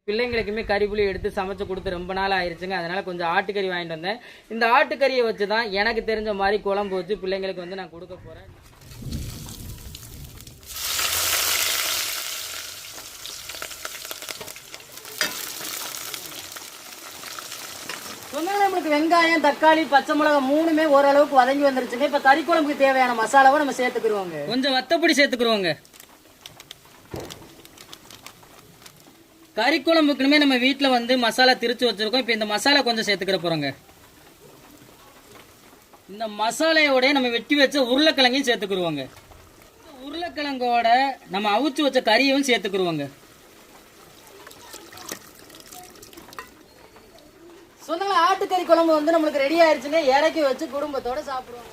பிள்ளைங்களுக்குமே கறிப்புளி எடுத்து சமைச்சு கொடுத்து ரொம்ப நாள் ஆயிடுச்சுங்க. அதனால கொஞ்சம் ஆட்டுக்கறி வாங்கிட்டு வந்தேன். இந்த ஆட்டுக்கறியை வச்சு தான் எனக்கு தெரிஞ்ச மாதிரி குழம்பு வச்சு பிள்ளைங்களுக்கு வந்து நான் கொடுக்க போறேன். சொன்னாலும் நம்மளுக்கு வெங்காயம், தக்காளி, பச்சை மிளகாய் மூணுமே ஓரளவுக்கு வதங்கி வந்துருச்சுங்க. இப்ப கறி குழம்புக்கு தேவையான மசாலாவை நம்ம சேர்த்துக்கிருவோங்க. கொஞ்சம் வத்தப்பொடி சேர்த்துக்கிருவோங்க. கறி குழம்புக்குமே நம்ம வீட்டில் வந்து மசாலா திரிச்சு வச்சிருக்கோம். இப்போ இந்த மசாலா கொஞ்சம் சேர்த்துக்கிற போறோங்க. இந்த மசாலையோட நம்ம வெட்டி வச்ச உருளைக்கிழங்கையும் சேர்த்துக்கிருவோங்க. உருளைக்கிழங்கோட நம்ம அவிச்சு வச்ச கறியும் சேர்த்துக்கிருவோங்க. சொன்னாங்க ஆட்டுக்கறி குழம்பு வந்து நம்மளுக்கு ரெடி ஆயிடுச்சுங்க. இறக்கி வச்சு குடும்பத்தோட சாப்பிடுவோம்.